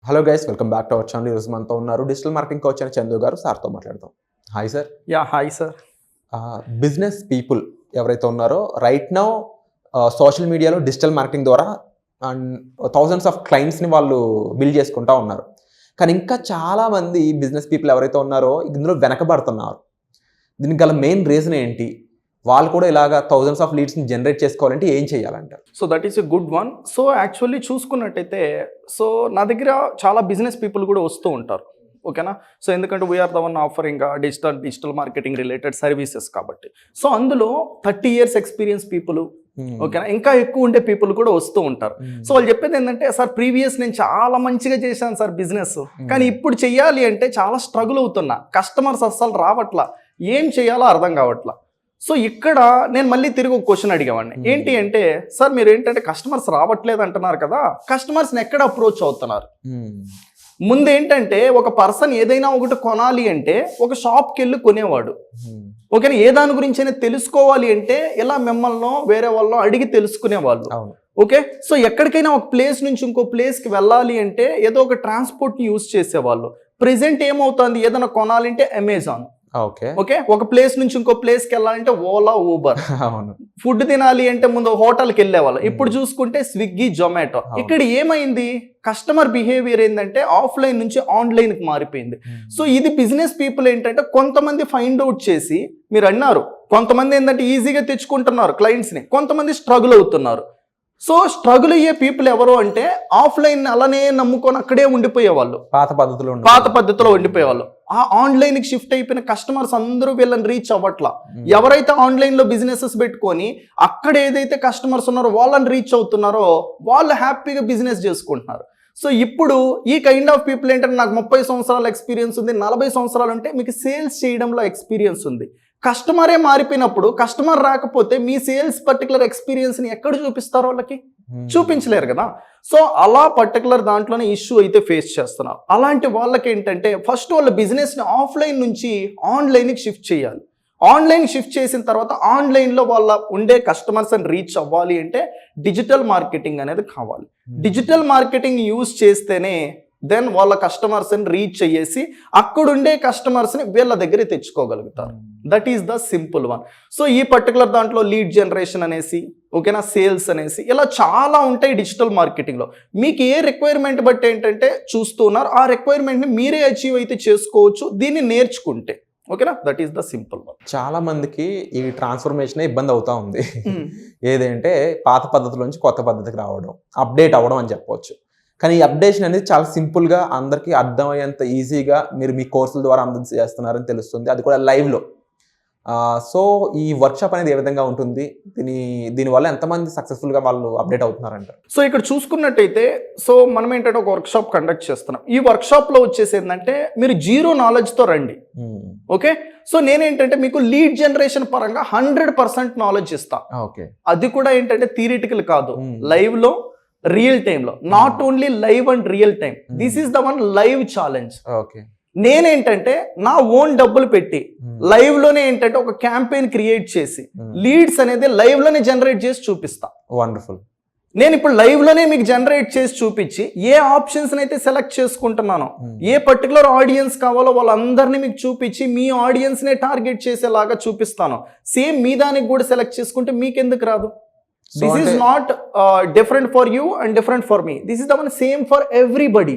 Hello guys, welcome back to our channel. ఈరోజు మనతో ఉన్నారు డిజిటల్ మార్కెటింగ్ కోచ్ అని చందు గారు. సార్తో మాట్లాడదాం. Hi sir. Hi sir. Business people ఎవరైతే ఉన్నారో రైట్ నౌ సోషల్ మీడియాలో డిజిటల్ మార్కెటింగ్ ద్వారా అండ్ థౌజండ్స్ ఆఫ్ క్లయింట్స్ని వాళ్ళు బిల్డ్ చేసుకుంటూ ఉన్నారు. కానీ ఇంకా చాలామంది బిజినెస్ పీపుల్ ఎవరైతే ఉన్నారో ఇందులో వెనకబడుతున్నారు. దీనికి గల మెయిన్ రీజన్ ఏంటి? వాళ్ళు కూడా ఇలాగా థౌజండ్స్ ఆఫ్ లీడ్స్ని జనరేట్ చేసుకోవాలంటే ఏం చేయాలంటారు? So that is a good one. So actually చూసుకున్నట్టయితే సో నా దగ్గర చాలా బిజినెస్ పీపుల్ కూడా వస్తూ ఉంటారు. ఓకేనా? సో ఎందుకంటే we are the one offering digital marketing related services కాబట్టి. సో అందులో 30 years ఎక్స్పీరియన్స్ పీపుల్, ఓకేనా, ఇంకా ఎక్కువ ఉండే పీపుల్ కూడా వస్తూ ఉంటారు. సో వాళ్ళు చెప్పేది ఏంటంటే, సార్ ప్రీవియస్ నేను చాలా మంచిగా చేశాను సార్ బిజినెస్, కానీ ఇప్పుడు చెయ్యాలి అంటే చాలా స్ట్రగుల్ అవుతున్నా, కస్టమర్స్ అస్సలు రావట్లా, ఏం చేయాలో అర్థం కావట్లా. సో ఇక్కడ నేను మళ్ళీ తిరిగి ఒక క్వశ్చన్ అడిగేవాడిని. ఏంటి అంటే, సార్ మీరు ఏంటంటే కస్టమర్స్ రావట్లేదు అంటున్నారు కదా, కస్టమర్స్ని ఎక్కడ అప్రోచ్ అవుతున్నారు? ముందు ఏంటంటే ఒక పర్సన్ ఏదైనా ఒకటి కొనాలి అంటే ఒక షాప్కి వెళ్ళి కొనేవాడు. ఓకేనా? ఏ దాని గురించి అయినా తెలుసుకోవాలి అంటే ఇలా మిమ్మల్ని వేరే వాళ్ళని అడిగి తెలుసుకునేవాళ్ళు. ఓకే, సో ఎక్కడికైనా ఒక ప్లేస్ నుంచి ఇంకో ప్లేస్కి వెళ్ళాలి అంటే ఏదో ఒక ట్రాన్స్పోర్ట్ని యూజ్ చేసేవాళ్ళు. ప్రెసెంట్ ఏమవుతుంది, ఏదైనా కొనాలంటే అమెజాన్. ఓకే, ఒక ప్లేస్ నుంచి ఇంకో ప్లేస్కి వెళ్ళాలంటే ఓలా, ఊబర్. ఫుడ్ తినాలి అంటే ముందు హోటల్కి వెళ్ళేవాళ్ళు, ఇప్పుడు చూసుకుంటే స్విగ్గీ, జొమాటో. ఇక్కడ ఏమైంది, కస్టమర్ బిహేవియర్ ఏంటంటే ఆఫ్లైన్ నుంచి ఆన్లైన్కి మారిపోయింది. సో ఇది బిజినెస్ పీపుల్ ఏంటంటే కొంతమంది ఫైండ్ అవుట్ చేసి, మీరు అన్నారు కొంతమంది ఏంటంటే ఈజీగా తెచ్చుకుంటున్నారు క్లయింట్స్ని, కొంతమంది స్ట్రగుల్ అవుతున్నారు. సో స్ట్రగుల్ అయ్యే పీపుల్ ఎవరు అంటే ఆఫ్లైన్ అలానే నమ్ముకొని అక్కడే ఉండిపోయేవాళ్ళు, పాత పద్ధతిలో ఉండిపోయేవాళ్ళు. ఆ ఆన్లైన్కి షిఫ్ట్ అయిపోయిన కస్టమర్స్ అందరూ వీళ్ళని రీచ్ అవ్వట్లా. ఎవరైతే ఆన్లైన్లో బిజినెసెస్ పెట్టుకొని అక్కడ ఏదైతే కస్టమర్స్ ఉన్నారో వాళ్ళని రీచ్ అవుతున్నారో వాళ్ళు హ్యాపీగా బిజినెస్ చేసుకుంటున్నారు. సో ఇప్పుడు ఈ కైండ్ ఆఫ్ పీపుల్ ఏంటంటే, నాకు 30 సంవత్సరాల ఎక్స్పీరియన్స్ ఉంది, 40 సంవత్సరాలు ఉంటే మీకు సేల్స్ చేయడంలో ఎక్స్పీరియన్స్ ఉంది. కస్టమరే మారిపోయినప్పుడు, కస్టమర్ రాకపోతే మీ సేల్స్ పర్టికులర్ ఎక్స్పీరియన్స్ని ఎక్కడ చూపిస్తారో వాళ్ళకి? చూపించలేరు కదా. సో అలా పర్టికులర్ దాంట్లోనే ఇష్యూ అయితే ఫేస్ చేస్తున్నారు. అలాంటి వాళ్ళకి ఏంటంటే ఫస్ట్ వాళ్ళ బిజినెస్ని ఆఫ్లైన్ నుంచి ఆన్లైన్కి షిఫ్ట్ చేయాలి. ఆన్లైన్ షిఫ్ట్ చేసిన తర్వాత ఆన్లైన్లో వాళ్ళ ఉండే కస్టమర్స్ని రీచ్ అవ్వాలి అంటే డిజిటల్ మార్కెటింగ్ అనేది కావాలి. డిజిటల్ మార్కెటింగ్ యూజ్ చేస్తేనే దెన్ వాళ్ళ కస్టమర్స్ని రీచ్ అయ్యేసి అక్కడుండే కస్టమర్స్ని వీళ్ళ దగ్గర తెచ్చుకోగలుగుతారు. That is the simple one. So ఈ పర్టికులర్ దాంట్లో లీడ్ జనరేషన్ అనేసి, ఓకేనా, సేల్స్ అనేసి ఇలా చాలా ఉంటాయి డిజిటల్ మార్కెటింగ్లో. మీకు ఏ రిక్వైర్మెంట్ బట్టి ఏంటంటే చూస్తూ ఉన్నారు, ఆ రిక్వైర్మెంట్ని మీరే అచీవ్ అయితే చేసుకోవచ్చు దీన్ని నేర్చుకుంటే. ఓకేనా? That is the simple one. చాలా మందికి ఈ ట్రాన్స్ఫర్మేషన్ ఇబ్బంది అవుతా ఉంది. ఏదంటే పాత పద్ధతి నుంచి కొత్త పద్ధతికి రావడం, అప్డేట్ అవ్వడం అని చెప్పవచ్చు. కానీ ఈ అప్డేషన్ అనేది చాలా సింపుల్గా అందరికీ అర్థమయ్యేంత ఈజీగా మీరు మీ కోర్సుల ద్వారా చేస్తున్నారని తెలుస్తుంది, అది కూడా లైవ్లో. సో ఈ వర్క్షాప్ అనేది ఏ విధంగా ఉంటుంది, దీనివల్ల ఎంతమంది సక్సెస్ఫుల్గా వాళ్ళు అప్డేట్ అవుతున్నారంటారు? సో ఇక్కడ చూసుకున్నట్టయితే, సో మనం ఏంటంటే ఒక వర్క్షాప్ కండక్ట్ చేస్తున్నాం. ఈ వర్క్షాప్లో వచ్చేసి ఏంటంటే మీరు 0 నాలెడ్జ్తో రండి. ఓకే, సో నేనేంటంటే మీకు లీడ్ జనరేషన్ పరంగా 100% నాలెడ్జ్ ఇస్తా. ఓకే, అది కూడా ఏంటంటే థియరిటికల్ కాదు, లైవ్లో, రియల్ టైంలో. Not only live and real time, this is the one live challenge. Okay, నేనేంటంటే నా ఓన్ డబ్బులు పెట్టి లైవ్ లోనే ఏంటంటే ఒక క్యాంపెయిన్ క్రియేట్ చేసి లీడ్స్ అనేది లైవ్ లోనే జనరేట్ చేసి చూపిస్తా. వండర్ఫుల్. నేను ఇప్పుడు లైవ్ లోనే మీకు జనరేట్ చేసి చూపించి ఏ ఆప్షన్స్ అయితే సెలెక్ట్ చేసుకుంటున్నానో, ఏ పర్టికులర్ ఆడియన్స్ కావాలో వాళ్ళందరినీ మీకు చూపించి మీ ఆడియన్స్ నే టార్గెట్ చేసేలాగా చూపిస్తాను. సేమ్ మీ దానికి కూడా సెలెక్ట్ చేసుకుంటే మీకెందుకు రాదు? This is not different for you and different for me. This is the one same for everybody.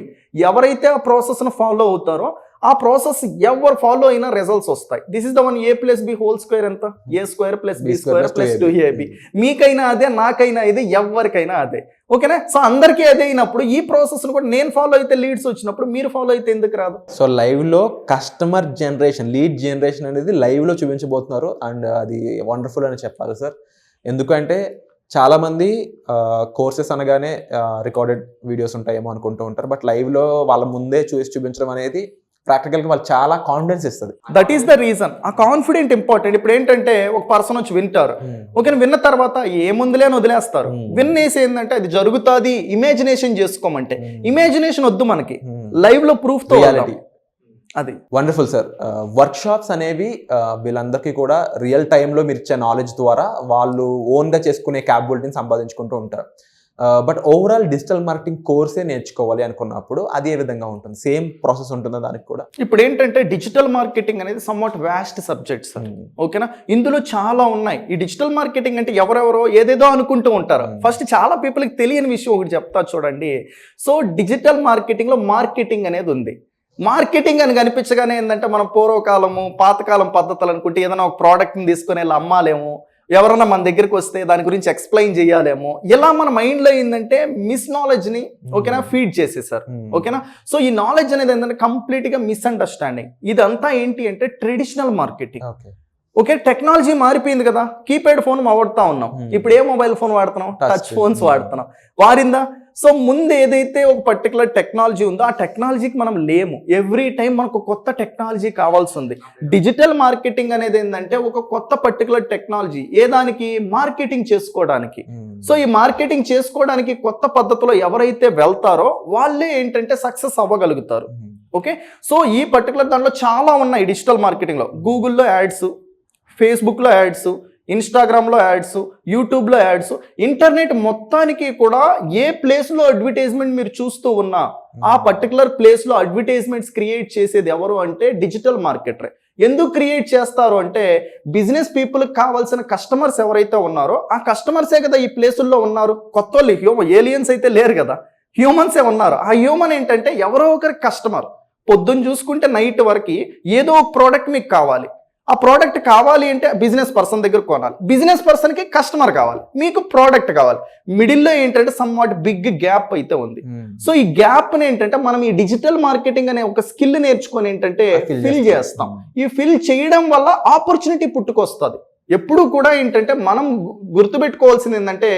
ఎవరైతే ఆ ప్రాసెస్ను ఫాలో అవుతారో ఆ ప్రాసెస్ ఎవరు ఫాలో అయినా రిజల్ట్స్ వస్తాయి. This is the one A+B² ఎంత? A² + B² + 2AB. మీకైనా అదే, నాకైనా అదే, ఎవరికైనా అదే. ఓకేనా? సో అందరికీ అదే అయినప్పుడు ఈ ప్రాసెస్ను కూడా నేను ఫాలో అయితే లీడ్స్ వచ్చినప్పుడు మీరు ఫాలో అయితే ఎందుకు రాదు? సో లైవ్లో కస్టమర్ జనరేషన్, లీడ్ జనరేషన్ అనేది లైవ్లో చూపించబోతున్నారు. అండ్ అది వండర్ఫుల్ అని చెప్పాలి సార్. ఎందుకంటే చాలామంది కోర్సెస్ అనగానే రికార్డెడ్ వీడియోస్ ఉంటాయేమో అనుకుంటూ ఉంటారు. బట్ లైవ్లో వాళ్ళ ముందే చూపించడం అనేది ప్రాక్టికల్గా వాళ్ళు చాలా కాన్ఫిడెన్స్ ఇస్తుంది. That is the reason. ఆ కాన్ఫిడెంట్ ఇంపార్టెంట్. ఇప్పుడు ఏంటంటే ఒక పర్సన్ వచ్చి వింటారు, ఓకే, విన్న తర్వాత ఏముందిలే అని వదిలేస్తారు. విన్నేసి ఏంటంటే అది జరుగుతుంది ఇమాజినేషన్ చేసుకోమంటే ఇమాజినేషన్ వద్దు, మనకి లైవ్లో ప్రూఫ్తో అది. Wonderful sir. వర్క్షాప్స్ అనేవి వీళ్ళందరికీ కూడా రియల్ టైంలో మీరు ఇచ్చే నాలెడ్జ్ ద్వారా వాళ్ళు ఓన్గా చేసుకునే క్యాపబిలిటీని సంపాదించుకుంటూ ఉంటారు. బట్ ఓవరాల్ డిజిటల్ మార్కెటింగ్ కోర్సే నేర్చుకోవాలి అనుకున్నప్పుడు అది ఏ విధంగా ఉంటుంది? సేమ్ ప్రాసెస్ ఉంటుందా దానికి కూడా? ఇప్పుడు ఏంటంటే డిజిటల్ మార్కెటింగ్ అనేది సమ్వాట్ వ్యాస్ట్ సబ్జెక్ట్ సార్. ఓకేనా, ఇందులో చాలా ఉన్నాయి. ఈ డిజిటల్ మార్కెటింగ్ అంటే ఎవరెవరో ఏదేదో అనుకుంటూ ఉంటారు. ఫస్ట్ చాలా పీపుల్కి తెలియని విషయం ఒకటి చెప్తా చూడండి. సో డిజిటల్ మార్కెటింగ్లో మార్కెటింగ్ అనేది ఉంది. మార్కెటింగ్ అని కనిపించగానే ఏంటంటే మనం పూర్వకాలము పాతకాలం పద్ధతులు అనుకుంటే ఏదైనా ఒక ప్రోడక్ట్ని తీసుకొని వెళ్ళి అమ్మాలేము, ఎవరన్నా మన దగ్గరికి వస్తే దాని గురించి ఎక్స్ప్లెయిన్ చేయాలేమో, ఇలా మన మైండ్లో ఏంటంటే మిస్ నాలెడ్జ్ని ఓకేనా ఫీడ్ చేసేసారు. ఓకేనా, సో ఈ నాలెడ్జ్ అనేది ఏంటంటే కంప్లీట్గా మిస్అండర్స్టాండింగ్. ఇదంతా ఏంటి అంటే ట్రెడిషనల్ మార్కెటింగ్. ఓకే, టెక్నాలజీ మారిపోయింది కదా, కీప్యాడ్ ఫోన్ వాడుతూ ఉన్నాం, ఇప్పుడు ఏ మొబైల్ ఫోన్ వాడుతున్నాం? టచ్ ఫోన్స్ వాడుతున్నాం. వారిందా? సో ముందు ఏదైతే ఒక పర్టికులర్ టెక్నాలజీ ఉందో ఆ టెక్నాలజీకి మనం లేము. ఎవ్రీ టైం మనకు కొత్త టెక్నాలజీ కావాల్సి ఉంది. డిజిటల్ మార్కెటింగ్ అనేది ఏంటంటే ఒక కొత్త పర్టికులర్ టెక్నాలజీ, ఏదానికి? మార్కెటింగ్ చేసుకోవడానికి. సో ఈ మార్కెటింగ్ చేసుకోవడానికి కొత్త పద్ధతిలో ఎవరైతే వెళ్తారో వాళ్ళే ఏంటంటే సక్సెస్ అవ్వగలుగుతారు. ఓకే, సో ఈ పర్టికులర్ దాంట్లో చాలా ఉన్నాయి డిజిటల్ మార్కెటింగ్లో. గూగుల్లో యాడ్స్, ఫేస్బుక్లో యాడ్స్, ఇన్స్టాగ్రామ్లో యాడ్స్, యూట్యూబ్లో యాడ్స్, ఇంటర్నెట్ మొత్తానికి కూడా ఏ ప్లేస్లో అడ్వర్టైజ్మెంట్ మీరు చూస్తూ ఉన్నా ఆ పర్టికులర్ ప్లేస్లో అడ్వర్టైజ్మెంట్స్ క్రియేట్ చేసేది ఎవరు అంటే డిజిటల్ మార్కెటరే. ఎందుకు క్రియేట్ చేస్తారు అంటే బిజినెస్ పీపుల్కి కావాల్సిన కస్టమర్స్ ఎవరైతే ఉన్నారో ఆ కస్టమర్సే కదా ఈ ప్లేసుల్లో ఉన్నారు. కొత్త వాళ్ళు ఏలియన్స్ అయితే లేరు కదా, హ్యూమన్సే ఉన్నారు. ఆ హ్యూమన్ ఏంటంటే ఎవరో ఒకరి కస్టమర్. పొద్దున్న చూసుకుంటే నైట్ వరకు ఏదో ఒక ప్రోడక్ట్ మీకు కావాలి. ఆ ప్రోడక్ట్ కావాలి అంటే బిజినెస్ పర్సన్ దగ్గర కొనాలి, బిజినెస్ పర్సన్కి కస్టమర్ కావాలి, మీకు ప్రోడక్ట్ కావాలి. మిడిల్లో ఏంటంటే సమ్వాట్ బిగ్ గ్యాప్ అయితే ఉంది. సో ఈ గ్యాప్ని ఏంటంటే మనం ఈ డిజిటల్ మార్కెటింగ్ అనే ఒక స్కిల్ నేర్చుకొని ఏంటంటే ఫిల్ చేస్తాం. ఈ ఫిల్ చేయడం వల్ల ఆపర్చునిటీ పుట్టుకొస్తుంది. ఎప్పుడు కూడా ఏంటంటే మనం గుర్తుపెట్టుకోవాల్సింది ఏంటంటే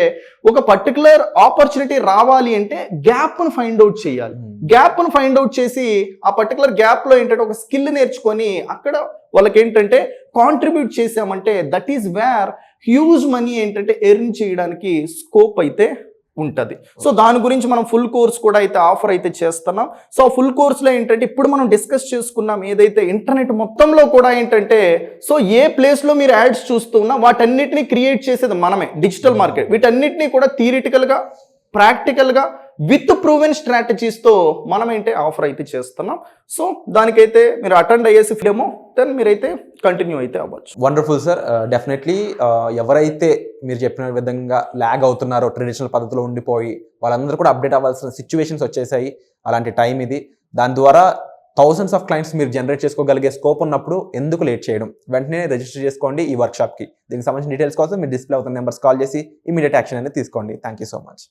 ఒక పర్టికులర్ ఆపర్చునిటీ రావాలి అంటే గ్యాప్ను ఫైండ్ అవుట్ చేయాలి. గ్యాప్ను ఫైండ్ అవుట్ చేసి ఆ పర్టికులర్ గ్యాప్లో ఏంటంటే ఒక స్కిల్ నేర్చుకొని అక్కడ వాళ్ళకి ఏంటంటే కాంట్రిబ్యూట్ చేసామంటే that is where huge money ఏంటంటే ఎర్న్ చేయడానికి స్కోప్ అయితే ఉంటుంది. సో దాని గురించి మనం ఫుల్ కోర్స్ కూడా అయితే ఆఫర్ అయితే చేస్తున్నాం. సో ఆ ఫుల్ కోర్స్లో ఏంటంటే ఇప్పుడు మనం డిస్కస్ చేసుకున్నాం ఏదైతే ఇంటర్నెట్ మొత్తంలో కూడా ఏంటంటే సో ఏ ప్లేస్లో మీరు యాడ్స్ చూస్తున్నా వాటన్నిటిని క్రియేట్ చేసేది మనమే. డిజిటల్ మార్కెట్ వీటన్నిటిని కూడా థియరిటికల్గా ప్రాక్టికల్గా విత్ ప్రూవెన్ స్ట్రాటజీస్తో మనం ఏంటి ఆఫర్ అయితే చేస్తున్నాం. సో దానికైతే మీరు అటెండ్ అయ్యేసి ఫిడేమో దెన్ మీరైతే కంటిన్యూ అయితే అవ్వచ్చు. Wonderful sir. డెఫినెట్లీ ఎవరైతే మీరు చెప్పిన విధంగా ల్యాగ్ అవుతున్నారో ట్రెడిషనల్ పద్ధతిలో ఉండిపోయి వాళ్ళందరూ కూడా అప్డేట్ అవ్వాల్సిన సిచ్యువేషన్స్ వచ్చేసాయి. అలాంటి టైం ఇది. దాని ద్వారా థౌసండ్స్ ఆఫ్ క్లయింట్స్ మీరు జనరేట్ చేసుకోగలిగే స్కోప్ ఉన్నప్పుడు ఎందుకు లేట్ చేయడం? వెంటనే రిజిస్టర్ చేసుకోండి ఈ వర్క్షాప్కి. దీనికి సంబంధించిన డీటెయిల్స్ కోసం మీరు డిస్ప్లే అవుతున్న నెంబర్స్ కాల్ చేసి ఇమీడియట్ యాక్షన్ అనేది తీసుకోండి. Thank you so much.